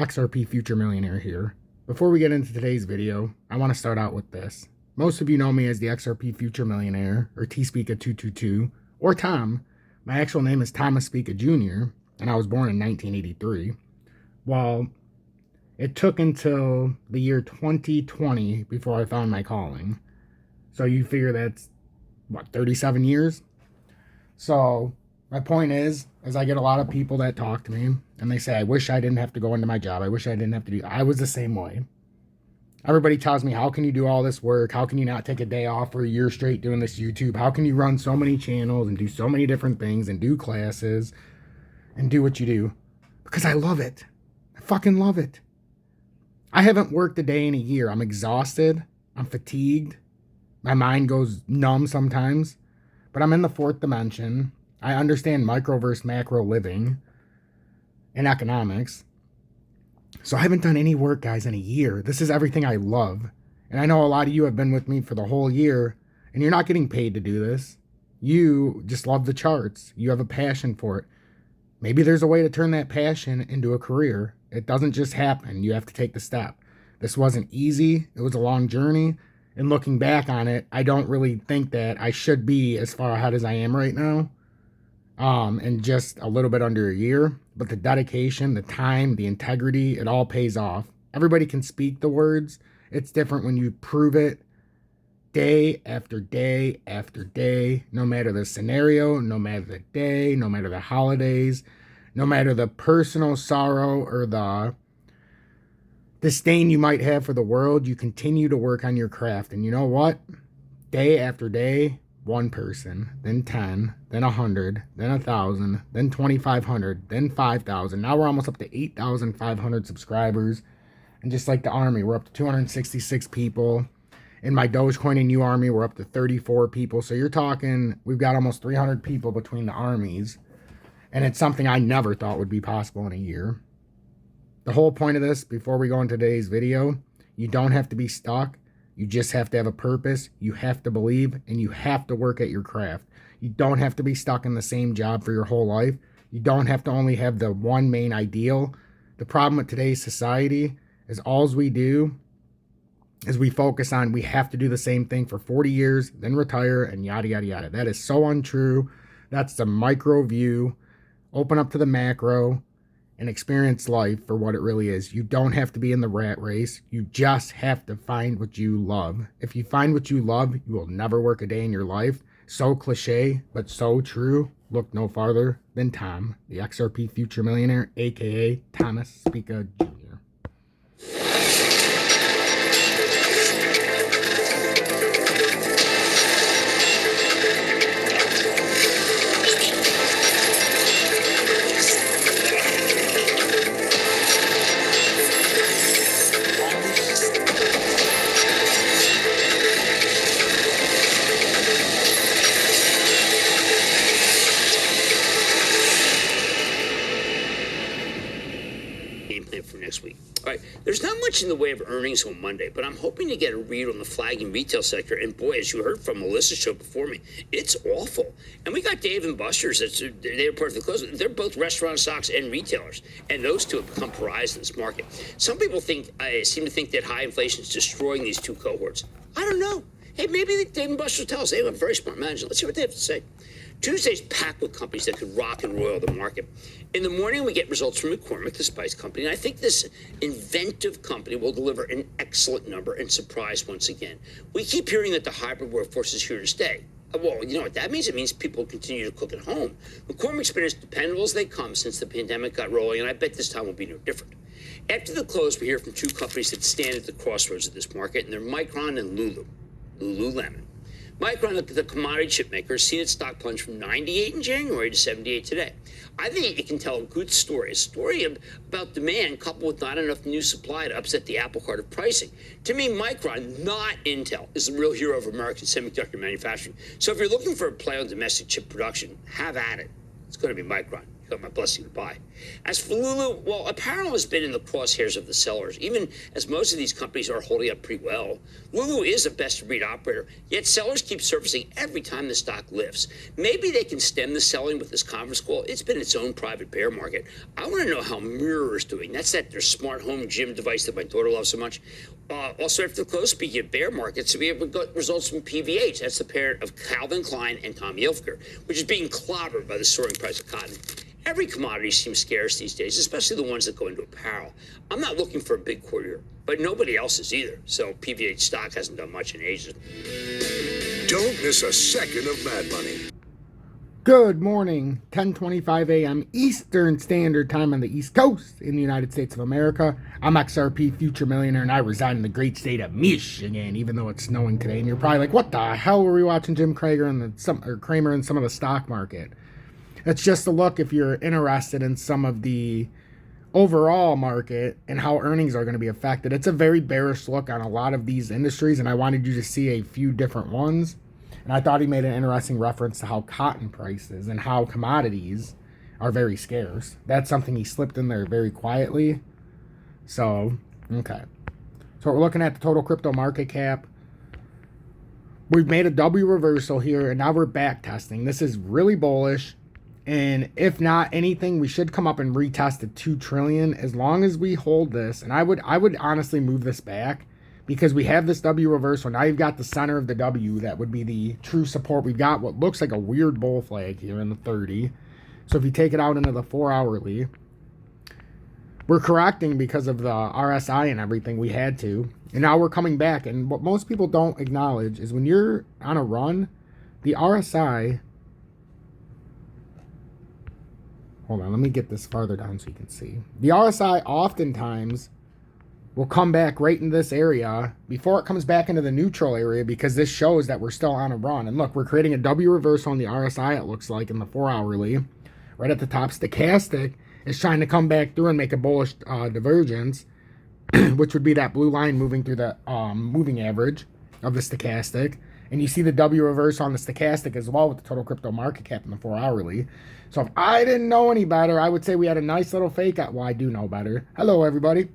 XRP Future Millionaire here. Before we get into today's video, I want to start out with this. Most of you know me as the XRP Future Millionaire, or T-Speaka222, or Tom. My actual name is Thomas Speaka Jr., and I was born in 1983. Well, it took until the year 2020 before I found my calling. So you figure that's, what, 37 years? So my point is I get a lot of people that talk to me, and they say, I wish I didn't have to go into my job. I wish I didn't have to do. I was the same way. Everybody tells me, how can you do all this work? How can you not take a day off for a year straight doing this YouTube? How can you run so many channels and do so many different things and do classes and do what you do? Because I love it. I fucking love it. I haven't worked a day in a year. I'm exhausted. I'm fatigued. My mind goes numb sometimes. But I'm in the fourth dimension. I understand micro versus macro living and economics. So I haven't done any work, guys, in a year. This is everything I love. And I know a lot of you have been with me for the whole year, and you're not getting paid to do this. You just love the charts. You have a passion for it. Maybe there's a way to turn that passion into a career. It doesn't just happen. You have to take the step. This wasn't easy. It was a long journey. And looking back on it, I don't really think that I should be as far ahead as I am right now. In just a little bit under a year. But the dedication, the time, the integrity, it all pays off. Everybody can speak the words. It's different when you prove it day after day after day, no matter the scenario, no matter the day, no matter the holidays, no matter the personal sorrow or the disdain you might have for the world, you continue to work on your craft. And you know what? Day after day, one person, then 10, then 100, then 1,000, then 2,500, then 5,000. Now we're almost up to 8,500 subscribers. And just like the army, we're up to 266 people. In my Dogecoin and U army, we're up to 34 people. So you're talking, we've got almost 300 people between the armies. And it's something I never thought would be possible in a year. The whole point of this, before we go into today's video, you don't have to be stuck. You just have to have a purpose. You have to believe, and you have to work at your craft. You don't have to be stuck in the same job for your whole life. You don't have to only have the one main ideal. The problem with today's society is all we do is we focus on we have to do the same thing for 40 years, then retire, and yada, yada, yada. That is so untrue. That's the micro view. Open up to the macro and experience life for what it really is. You don't have to be in the rat race. You just have to find what you love. If you find what you love, you will never work a day in your life. So cliche, but so true. Look no farther than Tom, the XRP Future Millionaire, aka Thomas Speaka Jr. For next week. All right, there's not much in the way of earnings on Monday, but I'm hoping to get a read on the flagging retail sector. And boy, as you heard from Melissa's show before me, it's awful. And we got Dave and Buster's. They were part of the close. They're both restaurant stocks and retailers, and those two have become pariahs in this market. Some people seem to think that high inflation is destroying these two cohorts. I don't know. Hey, maybe Dave and Buster's tell us. They have a very smart management. Let's see what they have to say. Tuesday's packed with companies that could rock and roll the market. In the morning, we get results from McCormick, the spice company, and I think this inventive company will deliver an excellent number and surprise once again. We keep hearing that the hybrid workforce is here to stay. Well, you know what that means? It means people continue to cook at home. McCormick's been as dependable as they come since the pandemic got rolling, and I bet this time will be no different. After the close, we hear from two companies that stand at the crossroads of this market, and they're Micron and Lululemon. Micron, the commodity chip maker, has seen its stock plunge from 98 in January to 78 today. I think it can tell a good story, a story about demand coupled with not enough new supply to upset the apple cart of pricing. To me, Micron, not Intel, is the real hero of American semiconductor manufacturing. So if you're looking for a play on domestic chip production, have at it. It's going to be Micron. got my blessing to buy. As for Lulu, well, apparel has been in the crosshairs of the sellers, even as most of these companies are holding up pretty well. Lulu is a best-of-breed operator, yet sellers keep surfacing every time the stock lifts. Maybe they can stem the selling with this conference call. It's been its own private bear market. I want to know how Mirror is doing. That's their smart home gym device that my daughter loves so much. Also, after the close, speaking of bear markets, we have got results from PVH. That's the parent of Calvin Klein and Tommy Hilfiger, which is being clobbered by the soaring price of cotton. Every commodity seems scarce these days, especially the ones that go into apparel. I'm not looking for a big quarter, but nobody else is either. So PVH stock hasn't done much in ages. Don't miss a second of Mad Money. Good morning, 10:25 a.m. Eastern Standard Time on the East Coast in the United States of America. I'm XRP Future Millionaire, and I reside in the great state of Michigan, even though it's snowing today. And you're probably like, what the hell were we watching Jim Cramer and Kramer in some of the stock market? It's just a look if you're interested in some of the overall market and how earnings are going to be affected. It's a very bearish look on a lot of these industries, and I wanted you to see a few different ones. And I thought he made an interesting reference to how cotton prices and how commodities are very scarce. That's something he slipped in there very quietly. So, okay. So we're looking at the total crypto market cap. We've made a W reversal here, and now we're back testing. This is really bullish. And if not anything, we should come up and retest the 2 trillion as long as we hold this. And I would honestly move this back, because we have this W reversal. Now you've got the center of the W. That would be the true support. We've got what looks like a weird bull flag here in the 30. So if you take it out into the 4-hourly, we're correcting because of the RSI and everything. We had to. And now we're coming back. And what most people don't acknowledge is when you're on a run, the RSI... Hold on, let me get this farther down so you can see. The RSI oftentimes will come back right in this area before it comes back into the neutral area, because this shows that we're still on a run. And look, we're creating a W reversal on the RSI, it looks like, in the 4-hourly. Right at the top, stochastic is trying to come back through and make a bullish divergence, which would be that blue line moving through the moving average of the stochastic. And you see the W reversal on the stochastic as well with the total crypto market cap in the 4-hourly. So if I didn't know any better, I would say we had a nice little fake out. Well, I do know better. Hello, everybody.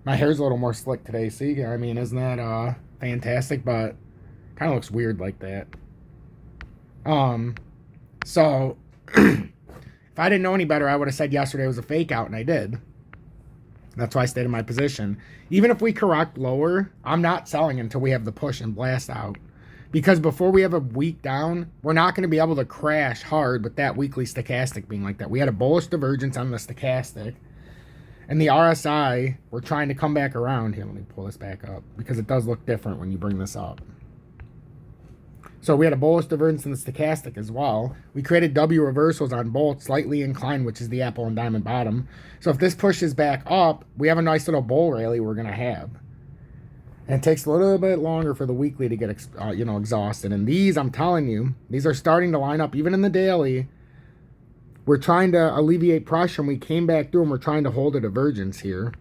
My hair's a little more slick today, see? I mean, isn't that fantastic? But kind of looks weird like that. So if I didn't know any better, I would have said yesterday was a fake out, and I did. That's why I stayed in my position. Even if we correct lower, I'm not selling until we have the push and blast out. Because before we have a week down, we're not going to be able to crash hard with that weekly stochastic being like that. We had a bullish divergence on the stochastic. And the RSI, we're trying to come back around. Here, let me pull this back up, because it does look different when you bring this up. So we had a bullish divergence in the stochastic as well. We created W reversals on both, slightly inclined, which is the apple and diamond bottom. So if this pushes back up, we have a nice little bull rally we're going to have. And it takes a little bit longer for the weekly to get exhausted. And these, I'm telling you, these are starting to line up. Even in the daily, we're trying to alleviate pressure, and we came back through, and we're trying to hold a divergence here.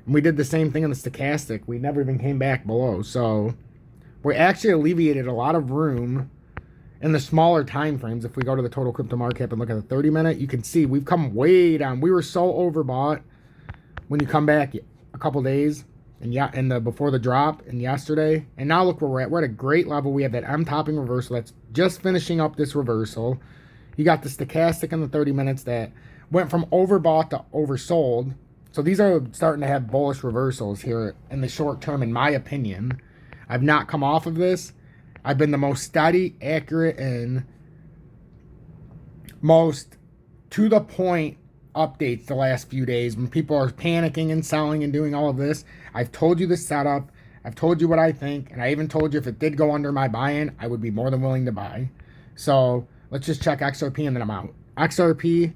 And we did the same thing in the stochastic. We never even came back below. So we actually alleviated a lot of room in the smaller time frames. If we go to the total crypto market cap and look at the 30-minute, you can see we've come way down. We were so overbought when you come back a couple days and before the drop and yesterday. And now look where we're at. We're at a great level. We have that M topping reversal that's just finishing up this reversal. You got the stochastic in the 30 minutes that went from overbought to oversold. So these are starting to have bullish reversals here in the short term, in my opinion. I've not come off of this. I've been the most steady, accurate, and most to the point updates the last few days when people are panicking and selling and doing all of this. I've told you the setup. I've told you what I think. And I even told you if it did go under my buy-in, I would be more than willing to buy. So let's just check XRP and then I'm out. XRP,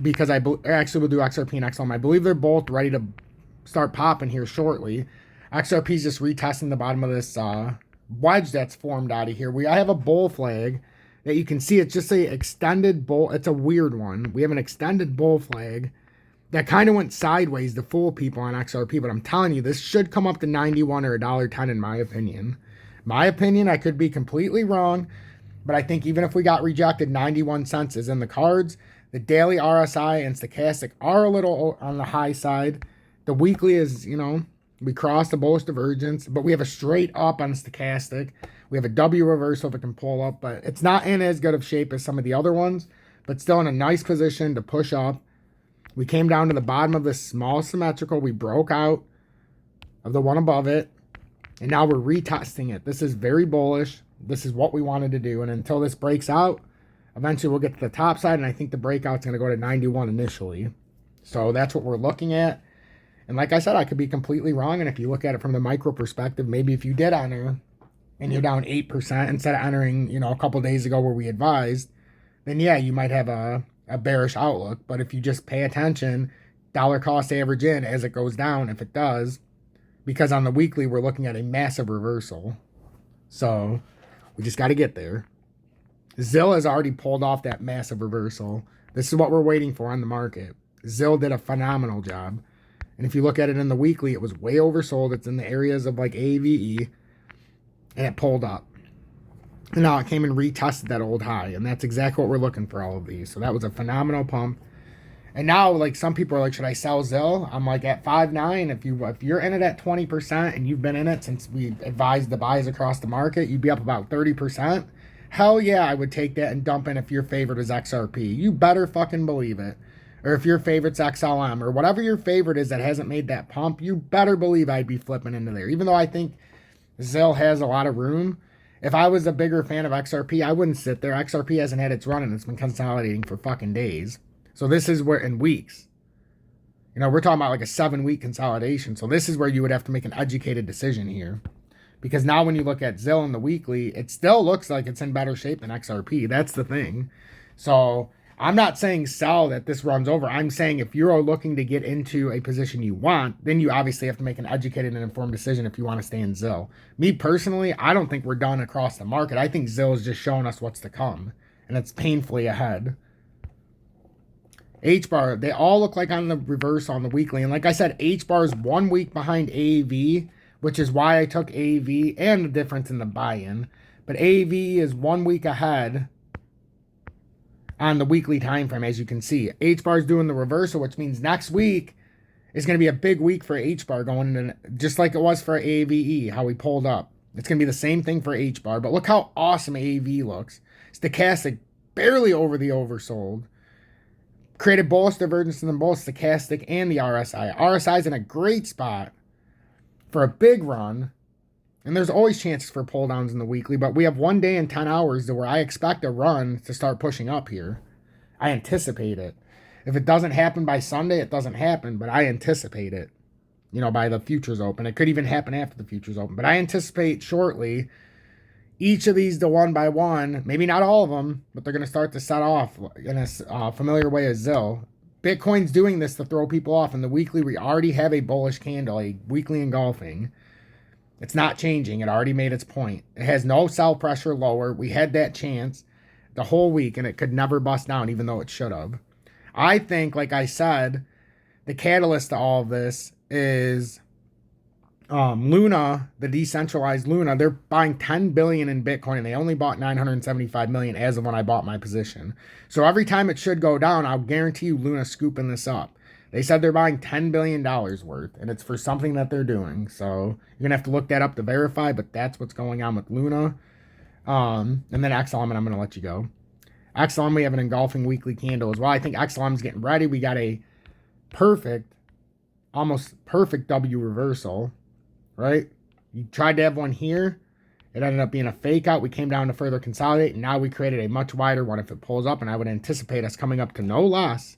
because I actually will do XRP and XLM. I believe they're both ready to start popping here shortly. XRP is just retesting the bottom of this wedge that's formed out of here. I have a bull flag that you can see. It's just a extended bull. It's a weird one. We have an extended bull flag that kind of went sideways to fool people on XRP. But I'm telling you, this should come up to 91 or $1.10 in my opinion. My opinion, I could be completely wrong. But I think even if we got rejected, 91 cents is in the cards. The daily RSI and stochastic are a little on the high side. The weekly is, we crossed the bullish divergence, but we have a straight up on stochastic. We have a W reversal that can pull up, but it's not in as good of shape as some of the other ones, but still in a nice position to push up. We came down to the bottom of this small symmetrical. We broke out of the one above it, and now we're retesting it. This is very bullish. This is what we wanted to do, and until this breaks out, eventually we'll get to the top side, and I think the breakout's going to go to 91 initially. So that's what we're looking at. And like I said, I could be completely wrong, and if you look at it from the micro perspective, maybe if you did enter and you're down 8% instead of entering, a couple days ago where we advised, then yeah, you might have a bearish outlook. But if you just pay attention, dollar cost average in as it goes down, if it does, because on the weekly we're looking at a massive reversal. So we just got to get there. ZIL has already pulled off that massive reversal. This is what we're waiting for on the market. ZIL did a phenomenal job. And if you look at it in the weekly, it was way oversold. It's in the areas of like AVE, and it pulled up. And now it came and retested that old high, and that's exactly what we're looking for all of these. So that was a phenomenal pump. And now, like, some people are like, should I sell ZIL? I'm like, at 5.9, if you're in it at 20% and you've been in it since we advised the buys across the market, you'd be up about 30%. Hell yeah, I would take that and dump in if your favorite is XRP. You better fucking believe it. Or if your favorite's XLM or whatever your favorite is that hasn't made that pump, you better believe I'd be flipping into there. Even though I think ZIL has a lot of room, if I was a bigger fan of XRP, I wouldn't sit there. XRP hasn't had its run and it's been consolidating for fucking days. So this is where, in weeks, we're talking about like a 7-week consolidation. So this is where you would have to make an educated decision here. Because now when you look at ZIL in the weekly, it still looks like it's in better shape than XRP. That's the thing. So I'm not saying sell that this runs over. I'm saying if you're looking to get into a position you want, then you obviously have to make an educated and informed decision if you want to stay in ZIL. Me personally, I don't think we're done across the market. I think ZIL is just showing us what's to come. And it's painfully ahead. H-bar, they all look like on the reverse on the weekly. And like I said, H-bar is 1 week behind AAV, which is why I took AAV and the difference in the buy-in. But AAV is 1 week ahead on the weekly time frame, as you can see. H-bar is doing the reversal, which means next week is going to be a big week for H-bar going in, just like it was for AAVE, how we pulled up. It's going to be the same thing for H-bar. But look how awesome AAV looks. Stochastic, barely over the oversold. Created bullish divergence in them both, stochastic and the RSI. RSI is in a great spot for a big run. And there's always chances for pull downs in the weekly, but we have 1 day and 10 hours to where I expect a run to start pushing up here. I anticipate it. If it doesn't happen by Sunday, it doesn't happen, but I anticipate it, by the futures open. It could even happen after the futures open, but I anticipate shortly each of these to one by one, maybe not all of them, but they're going to start to set off in a familiar way as ZIL. Bitcoin's doing this to throw people off. In the weekly, we already have a bullish candle, a weekly engulfing. It's not changing. It already made its point. It has no sell pressure lower. We had that chance the whole week, and it could never bust down, even though it should have. I think, like I said, the catalyst to all of this is Luna, the decentralized Luna. They're buying 10 billion in Bitcoin, and they only bought 975 million as of when I bought my position. So every time it should go down, I'll guarantee you Luna's scooping this up. They said they're buying $10 billion worth, and it's for something that they're doing. So you're going to have to look that up to verify, but that's what's going on with Luna. And then XLM, and I'm going to let you go. XLM, we have an engulfing weekly candle as well. I think XLM is getting ready. We got a perfect, almost perfect W reversal, right? You tried to have one here. It ended up being a fake out. We came down to further consolidate, and now we created a much wider one if it pulls up, and I would anticipate us coming up to no less.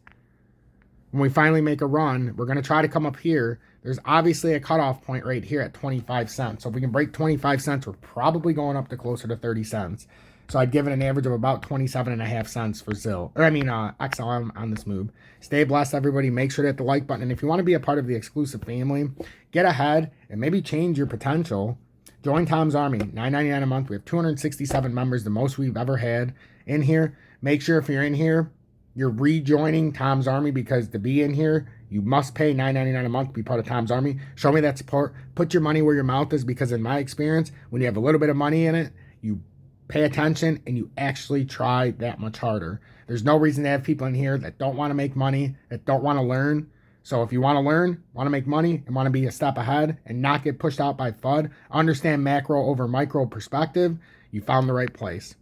When we finally make a run, we're going to try to come up here. There's obviously a cutoff point right here at 25 cents. So if we can break 25 cents, we're probably going up to closer to 30 cents. So I'd give it an average of about 27.5 cents for XLM on this move. Stay blessed, everybody. Make sure to hit the like button. And if you want to be a part of the exclusive family, get ahead and maybe change your potential. Join Tom's Army, $9.99 a month. We have 267 members, the most we've ever had in here. Make sure if you're in here, you're rejoining Tom's Army, because to be in here, you must pay $9.99 a month to be part of Tom's Army. Show me that support. Put your money where your mouth is, because in my experience, when you have a little bit of money in it, you pay attention, and you actually try that much harder. There's no reason to have people in here that don't want to make money, that don't want to learn. So if you want to learn, want to make money, and want to be a step ahead and not get pushed out by FUD, understand macro over micro perspective, you found the right place.